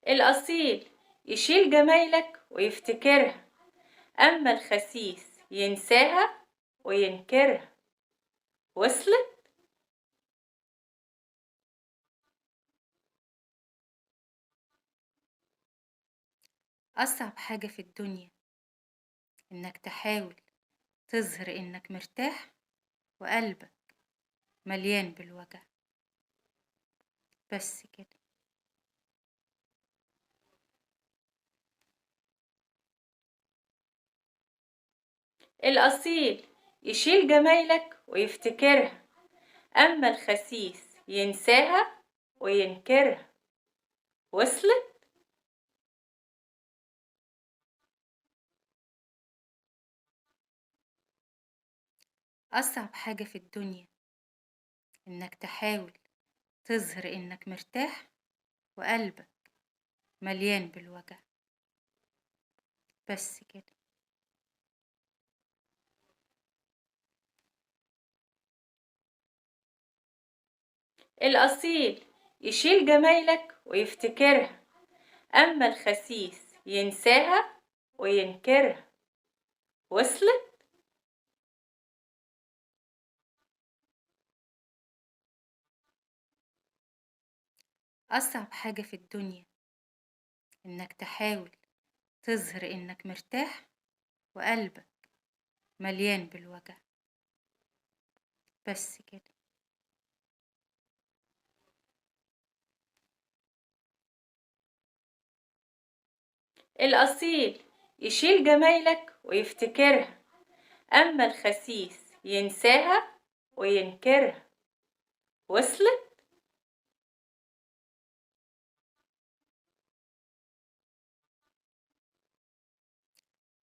الأصيل يشيل جمايلك ويفتكرها، أما الخسيس ينساها وينكرها. وصلت؟ أصعب حاجة في الدنيا إنك تحاول تظهر إنك مرتاح وقلبك مليان بالوجع. بس كده. الأصيل يشيل جمايلك ويفتكرها، أما الخسيس ينساها وينكرها. وصلت؟ أصعب حاجة في الدنيا إنك تحاول تظهر إنك مرتاح وقلبك مليان بالوجع. بس كده. الأصيل يشيل جمايلك ويفتكرها، أما الخسيس ينساها وينكرها. وصلت؟ أصعب حاجة في الدنيا إنك تحاول تظهر إنك مرتاح وقلبك مليان بالوجع. بس كده. الأصيل يشيل جمايلك ويفتكرها، أما الخسيس ينساها وينكرها. وصلت؟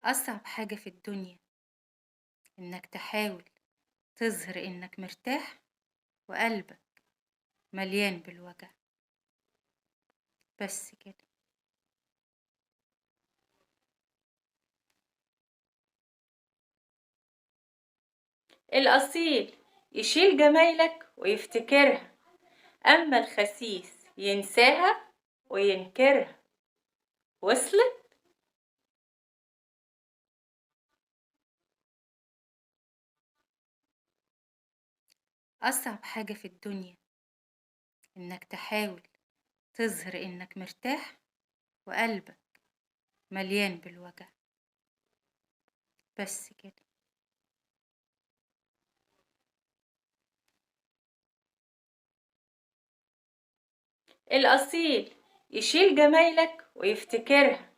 أصعب حاجة في الدنيا إنك تحاول تظهر إنك مرتاح وقلبك مليان بالوجع. بس كده. الأصيل يشيل جمايلك ويفتكرها، أما الخسيس ينساها وينكرها. وصلت؟ أصعب حاجة في الدنيا إنك تحاول تظهر إنك مرتاح وقلبك مليان بالوجع. بس كده. الأصيل يشيل جمايلك ويفتكرها،